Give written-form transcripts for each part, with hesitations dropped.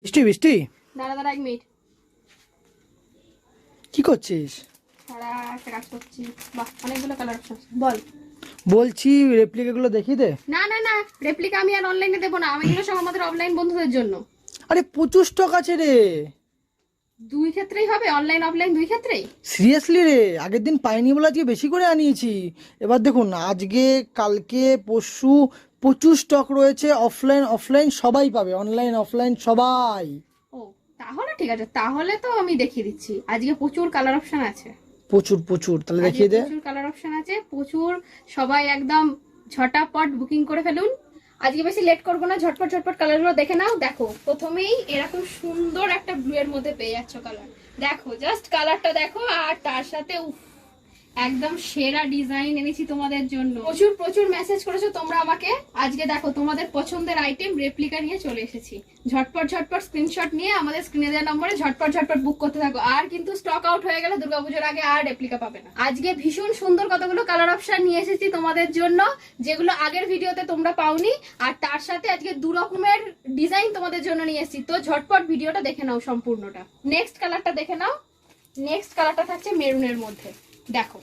বৃষ্টি বৃষ্টি দাঁড়া দাঁড়া 1 মিনিট। কি করছিস? সারা একটা কাজ করছি। বাহ, অনেকগুলো কালার অপশন। বল। বলছি রেপ্লিকা গুলো দেখিয়ে দে। না না না, রেপ্লিকা আমি আর অনলাইনে দেবো না, আমি এগুলো সব আমাদের অফলাইন বন্ধুদের জন্য। আরে প্রচুর স্টক আছে রে। দুই ক্ষেত্রেই হবে, অনলাইন অফলাইন দুই ক্ষেত্রেই। সিরিয়াসলি রে, আগের দিন পাইনি বলে আজকে বেশি করে আনিয়েছি। এবার দেখুন আজকে কালকে পরশু প্রচুর স্টক রয়েছে। অফলাইন অফলাইন সবাই পাবে, অনলাইন অফলাইন সবাই। ও তাহলে ঠিক আছে, তাহলে তো আমি দেখিয়ে দিচ্ছি। আজকে প্রচুর কালার অপশন আছে। প্রচুর প্রচুর, তাহলে দেখিয়ে দে। প্রচুর কালার অপশন আছে, প্রচুর। সবাই একদম ঝটাপট বুকিং করে ফেলুন। আজকে বেশি লেট করবো না, ঝটপট ঝটপট কালারগুলো দেখে নাও। দেখো প্রথমেই এরকম সুন্দর একটা ব্লু এর মধ্যে পেয়ে যাচ্ছ কালার। দেখো জাস্ট কালারটা দেখো, আর তার সাথে একদম সেরা ডিজাইন এনেছি তোমাদের জন্য। প্রচুর প্রচুর মেসেজ করেছো তোমরা আমাকে। আজকে দেখো তোমাদের পছন্দের আইটেম রেপ্লিকা নিয়ে চলে এসেছি। ঝটপট ঝটপট স্ক্রিনশট নিয়ে আমাদের স্ক্রিনে দেওয়া নম্বরে ঝটপট ঝটপট বুক করতে থাকো। আর কিন্তু স্টক আউট হয়ে গেলে দুর্গাপুজোর আগে আর রেপ্লিকা পাবে না। আজকে ভীষণ সুন্দর কতগুলো কালার অপশন নিয়ে এসেছি তোমাদের জন্য, যেগুলো আগের ভিডিওতে তোমরা পাওনি। আর তার সাথে আজকে 2 রকমের ডিজাইন তোমাদের জন্য নিয়ে এসেছি। তো ঝটপট ভিডিওটা দেখে নাও সম্পূর্ণটা। নেক্সট কালারটা দেখে নাও। নেক্সট কালারটা থাকছে মেরুনের মধ্যে। দেখো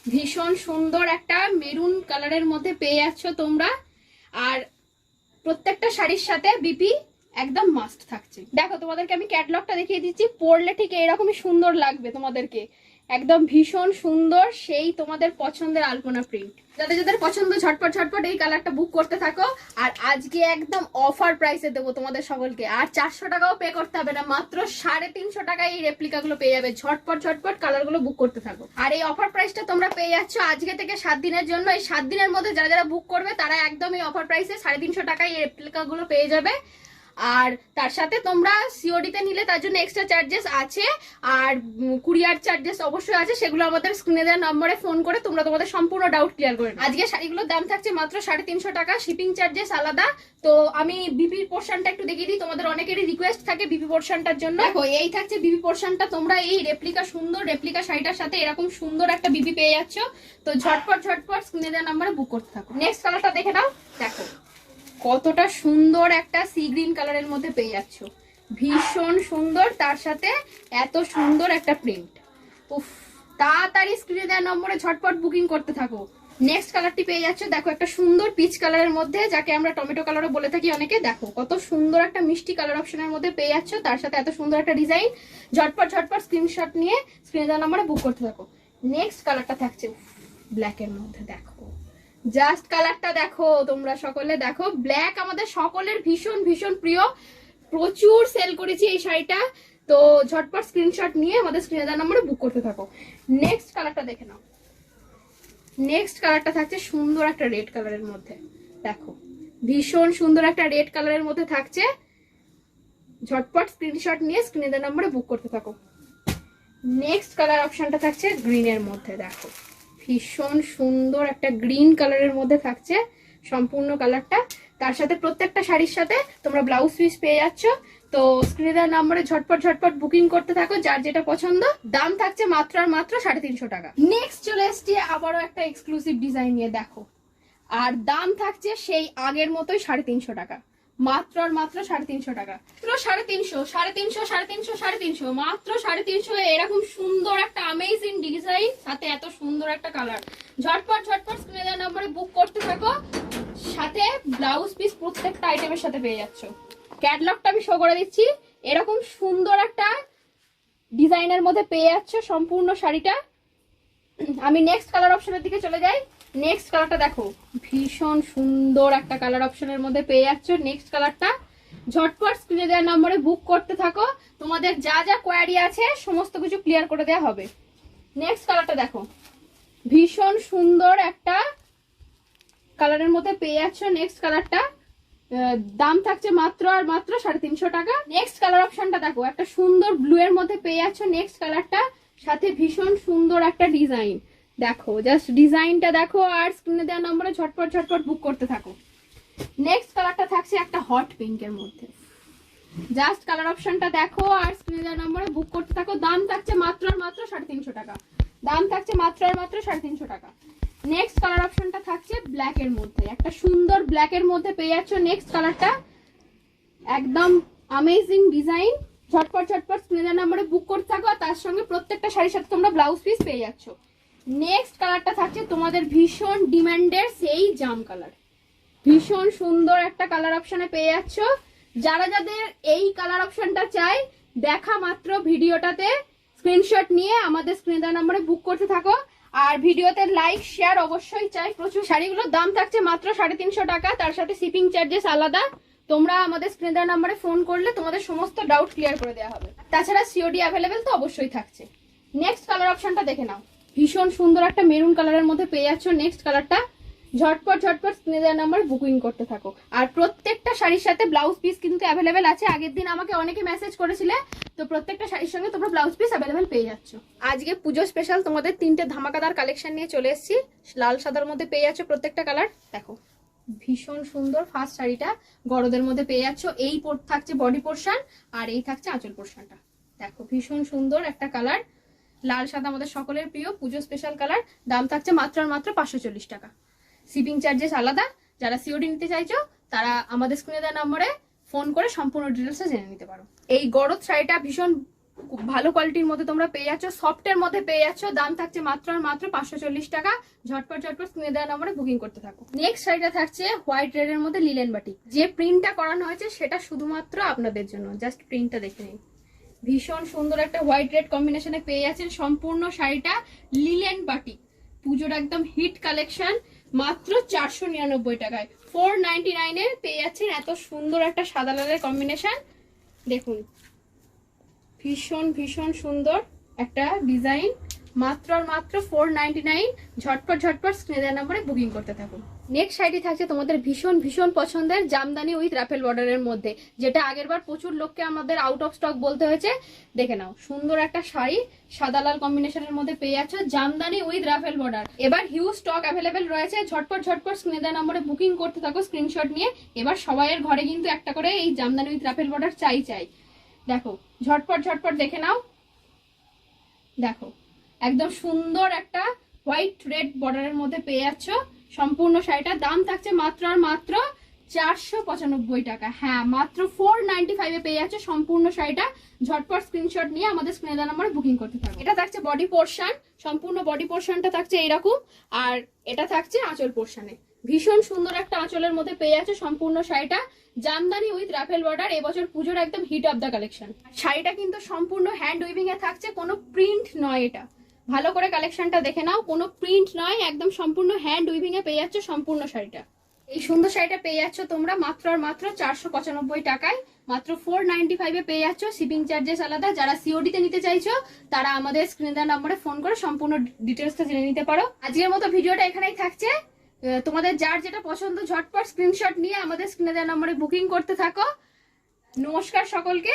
ভীষণ সুন্দর একটা মেরুন কালারের মধ্যে পেয়ে যাচ্ছ তোমরা। আর প্রত্যেকটা শাড়ির সাথে বিপি একদম মাস্ট থাকছে। দেখো তোমাদেরকে আমি ক্যাটালগটা দেখিয়ে দিচ্ছি, পরলে ঠিক এরকমই সুন্দর লাগবে তোমাদেরকে। একদম ভীষণ সুন্দর, সেই তোমাদের পছন্দের আলপনা প্রিন্ট। যাদের যাদের পছন্দ ঝটপট ঝটপট এই কালারটা বুক করতে থাকো। আর আজকে একদম অফার প্রাইসে দেবো তোমাদের সকলকে। আর 400 টাকাও পে করতে হবে না, মাত্র 350 টাকায় এই রেপ্লিকা গুলো পেয়ে যাবে। ঝটপট ঝটপট কালার গুলো বুক করতে থাকো। আর এই অফার প্রাইসটা তোমরা পেয়ে যাচ্ছ আজকে থেকে 7 দিনের জন্য। এই 7 দিনের মধ্যে যারা যারা বুক করবে তারা একদম এই অফার প্রাইসে 350 টাকায় এই রেপ্লিকা গুলো পেয়ে যাবে। আর তার সাথে তোমরা সিওডিতে নিলে তার জন্য এক্সট্রা চার্জেস আছে। আর কুরিয়ার চার্জেস অবশ্যই আছে, সেগুলো আমাদের স্ক্রিনে দেওয়া নম্বরে ফোন করে তোমরা তোমাদের সম্পূর্ণ ডাউট ক্লিয়ার করে নাও। আজকে শাড়িগুলোর দাম থাকছে মাত্র 350 টাকা, শিপিং চার্জেস আলাদা। তো আমি বিপি পোর্শনটা একটু দেখিয়ে দিই, তোমাদের অনেকেরই রিকোয়েস্ট থাকে বিপি পোর্শনটার জন্য। দেখো এই থাকছে বিপি পোর্শনটা। তোমরা এই রেপ্লিকা সুন্দর রেপ্লিকা শাড়িটার সাথে এরকম সুন্দর একটা বিপি পেয়ে যাচ্ছ। তো ঝটপট ঝটপট স্ক্রিনে দেওয়া নম্বরে বুক করতে থাকো। নেক্সট কালারটা দেখে নাও। দেখো কতটা সুন্দর একটা সি গ্রিন কালারের মধ্যে পেয়ে যাচ্ছ, ভীষণ সুন্দর। তার সাথে এত সুন্দর একটা প্রিন্ট। উফ, তাড়াতাড়ি স্ক্রিনে দেওয়া নম্বরে ঝটপট বুকিং করতে থাকো। নেক্সট কালারটি পেয়ে যাচ্ছ। দেখো একটা সুন্দর পিচ কালারের মধ্যে, যাকে আমরা টমেটো কালারও বলে থাকি অনেকে। দেখো কত সুন্দর একটা মিষ্টি কালার অপশনের মধ্যে পেয়ে যাচ্ছ, তার সাথে এত সুন্দর একটা ডিজাইন। ঝটপট ঝটপট স্ক্রিনশট নিয়ে স্ক্রিনে দেওয়া নম্বরে বুক করতে থাকো। নেক্সট কালারটা থাকছে ব্ল্যাক এর মধ্যে। দেখো জাস্ট কালারটা দেখো, তোমরা সকলে দেখো। ব্ল্যাক আমাদের সকলের ভীষণ ভীষণ প্রিয়, প্রচুর সেল করেছি এই শাড়িটা। তো ঝটপট স্ক্রিনশট নিয়ে আমাদের স্ক্রিনে দেওয়া নম্বরে বুক করতে থাকো। নেক্সট কালারটা দেখে নাও। নেক্সট কালারটা থাকছে সুন্দর একটা রেড কালারের মধ্যে। দেখো ভীষণ সুন্দর একটা রেড কালারের মধ্যে থাকছে। ঝটপট স্ক্রিনশট নিয়ে স্ক্রিনে দেওয়া নম্বরে বুক করতে থাকো। নেক্সট কালার অপশনটা থাকছে গ্রিনের মধ্যে। দেখো ভীষণ সুন্দর একটা গ্রিন কালারের মধ্যে থাকছে সম্পূর্ণ কালারটা। তার সাথে প্রত্যেকটা শাড়ির সাথে তোমরা ব্লাউজ পিস পেয়ে যাচ্ছ। তো স্ক্রিনে দেওয়া নম্বরে ঝটপট ঝটপট বুকিং করতে থাকো, যার যেটা পছন্দ। দাম থাকছে মাত্র আর মাত্র 350 টাকা। নেক্সট চলে এসছি আবারও একটা এক্সক্লুসিভ ডিজাইন নিয়ে। দেখো আর দাম থাকছে সেই আগের মতোই 350 টাকা, মাত্র আর মাত্র 350 টাকা। 350 350 350 350, মাত্র 350। এরকম সুন্দর একটা অ্যামেজিং ডিজাইন, সাথে এত সুন্দর একটা কালার। ঝটপট ঝটপট স্ক্রিনে দেওয়া নম্বরে বুক করতে থাকো। সাথে ব্লাউজ পিস প্রত্যেকটা আইটেমের সাথে পেয়ে যাচ্ছ। ক্যাটালগটা আমি শো করে দিচ্ছি। এরকম সুন্দর একটা ডিজাইনের মধ্যে পেয়ে যাচ্ছ সম্পূর্ণ শাড়িটা। আমি নেক্সট কালার অপশনের দিকে চলে যাই। নেক্সট কালারটা দেখো ভীষণ সুন্দর একটা কালার অপশনের মধ্যে পেয়ে যাচ্ছ। নেক্সট কালারটা ঝটপট স্ক্রিনে দেওয়া নম্বরে বুক করতে থাকো। তোমাদের যা যা কোয়ারি আছে সমস্ত কিছু ক্লিয়ার করে দেওয়া হবে। নেক্সট কালারটা দেখো ভীষণ সুন্দর একটা কালারের মধ্যে পেয়ে যাচ্ছ। নেক্সট কালারটা দাম থাকছে মাত্র আর মাত্র 350 টাকা। নেক্সট কালার অপশনটা দেখো একটা সুন্দর ব্লু এর মধ্যে পেয়ে যাচ্ছ। নেক্সট কালারটা সাথে ভীষণ সুন্দর একটা ডিজাইন। দেখো জাস্ট ডিজাইনটা দেখো, আর স্ক্রিনে দেওয়া নম্বরে ঝটপট ঝটপট বুক করতে থাকো। নেক্সট কালারটা থাকছে একটা হট পিঙ্কের মধ্যে। জাস্ট কালার অপশনটা দেখো আর স্ক্রিনে দেওয়া নম্বরে বুক করতে থাকো। দাম থাকছে মাত্র আর মাত্র 350 টাকা। দাম থাকছে মাত্র আর মাত্র 350 টাকা। নেক্সট কালার অপশনটা থাকছে ব্ল্যাক এর মধ্যে। একটা সুন্দর ব্ল্যাক এর মধ্যে পেয়ে যাচ্ছ। নেক্সট কালারটা একদম অ্যামেজিং ডিজাইন। ঝটপট ঝটপট স্ক্রিনের নাম্বারে বুক করতে থাকো, আর তার সঙ্গে প্রত্যেকটা শাড়ির সাথে তোমরা ব্লাউজ পিস পেয়ে যাচ্ছ। নেক্সট কালারটা থাকছে তোমাদের ভীষণ ডিমান্ডের সেই জাম কালার। ভীষণ সুন্দর একটা কালার অপশনে পেয়ে যাচ্ছ। যারা যাদের এই কালার অপশনটা চাই, দেখা মাত্র ভিডিওটাতে স্ক্রিনশট নিয়ে আমাদের স্ক্রিনে দেওয়া নম্বরে বুক করতে থাকো। আর ভিডিওতে লাইক শেয়ার অবশ্যই চাই প্রচুর। শাড়িগুলোর দাম থাকছে মাত্র 350 টাকা, তার সাথে শিপিং চার্জেস আলাদা। তোমরা আমাদের স্ক্রিনে দেওয়া নম্বরে ফোন করলে তোমাদের সমস্ত ডাউট ক্লিয়ার করে দেওয়া হবে। তাছাড়া সিওডি অ্যাভেলেবেল তো অবশ্যই থাকছে। নেক্সট কালার অপশনটা দেখে নাও। ভীষণ সুন্দর একটা মেরুন কালারের মধ্যে পেয়ে যাচ্ছ নেক্সট কালারটা। ঝটপট ঝটপট স্ক্রিনে দেওয়া নাম্বার বুকিং করতে থাকো। আর প্রত্যেকটা শাড়ির সাথে ব্লাউজ পিস কিন্তু অ্যাভেলেবেল আছে। আগের দিন আমাকে অনেকে মেসেজ করেছিলে, তো প্রত্যেকটা শাড়ির সঙ্গে তোমরা ব্লাউজ পিস অ্যাভেলেবেল পেয়ে যাচ্ছ। আজকে পুজো স্পেশাল তোমাদের 3টে ধামাকাদার কালেকশন নিয়ে চলে এসেছি। লাল সাদার মধ্যে পেয়ে যাচ্ছ প্রত্যেকটা কালার। দেখো ভীষণ সুন্দর ফার্স্ট শাড়িটা গরদের মধ্যে পেয়ে যাচ্ছ। এই থাকছে বডি পোর্শন, আর এই থাকছে আঁচল পোর্শনটা। দেখো ভীষণ সুন্দর একটা কালার, লাল সাদা আমাদের সকলের প্রিয় পুজো স্পেশাল কালার। দাম থাকছে মাত্র আর মাত্র 540 টাকা। শিপিং চার্জেস আলাদা। যারা সিওডি নিতে চাইছো তারা আমাদের স্ক্রিনে দেওয়া নম্বরে ফোন করে সম্পূর্ণ ডিটেলসটা জেনে নিতে পারো। এই গরদ শাড়িটা ভীষণ ভালো কোয়ালিটির মধ্যে তোমরা পেয়ে যাচ্ছ, সফটের মধ্যে পেয়ে যাচ্ছ। দাম থাকছে মাত্র আর মাত্র 540 টাকা। ঝটপট ঝটপট স্ক্রিনে দেওয়া নম্বরে বুকিং করতে থাকো। নেক্সট শাড়িটা থাকছে হোয়াইট রেড এর মধ্যে লিলেন বাটিক। যে প্রিন্টটা করানো হয়েছে সেটা শুধুমাত্র আপনাদের জন্য, জাস্ট প্রিন্টটা দেখে নিন। ভীষণ সুন্দর একটা হোয়াইট রেড কম্বিনেশনে পেয়ে যাচ্ছেন সম্পূর্ণ শাড়িটা লিলেন বাটিক। পুজোর একদম হিট কালেকশন, মাত্র 499 টাকায় 499 এ পেয়ে যাচ্ছেন এত সুন্দর একটা সাদা লালের কম্বিনেশন। দেখুন ভীষণ ভীষণ সুন্দর একটা ডিজাইন, মাত্র আর মাত্র 499। ঝটপট ঝটপট স্ক্রিনে দেওয়া নম্বরে বুকিং করতে থাকুন। নেক্সট শাড়িটি থাকছে তোমাদের ভীষণ ভীষণ পছন্দের জামদানি উইথ রাফেল বর্ডারের মধ্যে, যেটা আগেরবার প্রচুর লোককে আমাদের আউট অফ স্টক বলতে হয়েছে। দেখে নাও সুন্দর একটা শাড়ি সাদা লাল কম্বিনেশনের মধ্যে পেয়ে যাচ্ছ জামদানি উইথ রাফেল বর্ডার। এবার হিউজ স্টক অ্যাভেলেবেল রয়েছে। ঝটপট ঝটপট স্ক্রিনে দেওয়া নম্বরে বুকিং করতে থাকো স্ক্রিনশট নিয়ে। এবার সবাইয়ের ঘরে কিন্তু একটা করে এই জামদানি উইথ রাফেল বর্ডার চাই চাই। দেখো ঝটপট ঝটপট দেখে নাও। দেখো একদম সুন্দর একটা হোয়াইট রেড বর্ডারের মধ্যে পেয়ে যাচ্ছ সম্পূর্ণ শাড়িটা। দাম থাকছে মাত্র আর মাত্র 495 টাকা। হ্যাঁ, মাত্র 495 এ পেয়ে যাচ্ছে সম্পূর্ণ শাড়িটা। ঝটপট স্ক্রিনশট নিয়ে আমাদের স্ক্রিনে দেওয়া নম্বরে বুকিং করতে থাকো। এটা থাকছে বডি পোর্শন, সম্পূর্ণ বডি পোর্শনটা থাকছে এইরকম, আর এটা থাকছে আঁচল পোর্শনে। ভীষণ সুন্দর একটা আঁচলের মধ্যে পেয়ে যাচ্ছে সম্পূর্ণ শাড়িটা জামদানি উইথ রাফেল বর্ডার। এবছর পুজোর একদম হিট অফ দ্য কালেকশন। শাড়িটা কিন্তু সম্পূর্ণ হ্যান্ড উইভিং এ থাকছে, কোনো প্রিন্ট নয়। এটা ভালো করে কালেকশনটা দেখে নাও, কোনো প্রিন্ট নয়, একদম সম্পূর্ণ হ্যান্ড উইভিং এ পেয়ে যাচ্ছে সম্পূর্ণ শাড়িটা। এই সুন্দর শাড়িটা পেয়ে যাচ্ছ তোমরা মাত্র আর মাত্র 495 টাকায়। মাত্র 495 এ পেয়ে যাচ্ছ, শিপিং চার্জেস আলাদা। যারা সিওডি তে নিতে চাইছো তারা আমাদের স্ক্রিনে দেওয়া নম্বরে ফোন করে সম্পূর্ণ ডিটেলসটা জেনে নিতে পারো। আজকের মতো ভিডিওটা এখানেই থাকছে। তোমাদের যার যেটা পছন্দ ঝটপট স্ক্রিনশট নিয়ে আমাদের স্ক্রিনে দেওয়া নম্বরে বুকিং করতে থাকো। নমস্কার সকলকে।